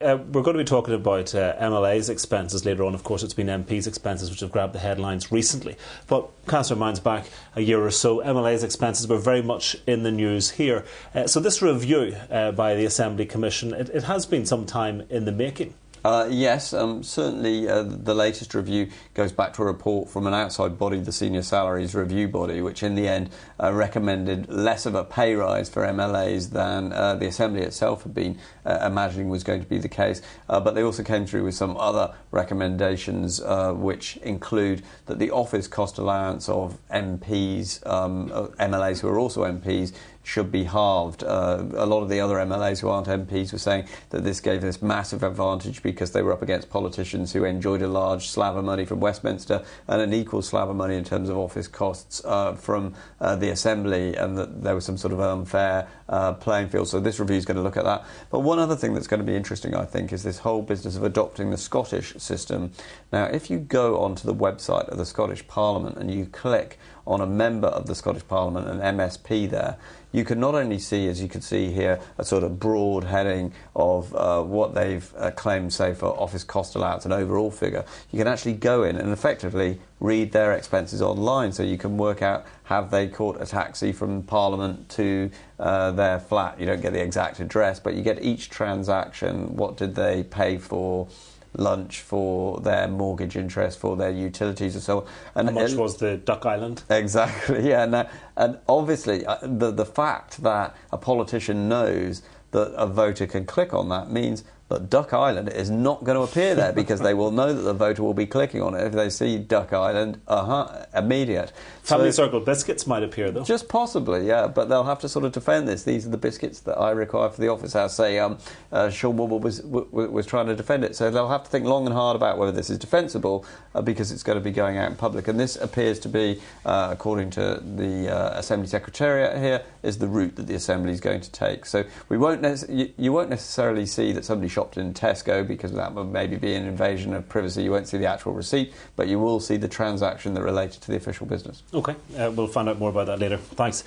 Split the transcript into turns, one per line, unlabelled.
we're going to be talking about MLA's expenses later on. Of course, it's been MP's expenses which have grabbed the headlines recently. But cast our minds back a year or so, MLA's expenses were very much in the news here. So this review by the Assembly Commission, it has been some time in the making.
Yes, certainly the latest review goes back to a report from an outside body, the Senior Salaries Review Body, which in the end recommended less of a pay rise for MLAs than the Assembly itself had been imagining was going to be the case. But they also came through with some other recommendations which include that the office cost allowance of MPs, MLAs who are also MPs, should be halved. A lot of the other MLAs who aren't MPs were saying that this gave this massive advantage because they were up against politicians who enjoyed a large slab of money from Westminster and an equal slab of money in terms of office costs from the Assembly, and that there was some sort of unfair playing field. So this review is going to look at that. But one other thing that's going to be interesting, I think, is this whole business of adopting the Scottish system. Now, if you go onto the website of the Scottish Parliament and you click on a member of the Scottish Parliament, an MSP there, you can not only see, as you can see here, a sort of broad heading of what they've claimed, say, for office cost allowance, an overall figure. You can actually go in and effectively read their expenses online, so you can work out, have they caught a taxi from Parliament to their flat? You don't get the exact address, but you get each transaction. What did they pay for lunch, for their mortgage interest, for their utilities and so on. And
how much was the Duck Island?
Exactly, yeah. And obviously the fact that a politician knows that a voter can click on that means that Duck Island is not going to appear there because they will know that the voter will be clicking on it. If they see Duck Island, immediate.
Family Circle biscuits might appear, though.
Just possibly, yeah, but they'll have to sort of defend this. These are the biscuits that I require for the office house. Say, Sean Wobble was trying to defend it, so they'll have to think long and hard about whether this is defensible because it's going to be going out in public. And this appears to be, according to the Assembly Secretariat here, is the route that the Assembly is going to take. So we won't you won't necessarily see that somebody shopped in Tesco, because that would maybe be an invasion of privacy. You won't see the actual receipt, but you will see the transaction that related to the official business.
OK, we'll find out more about that later. Thanks.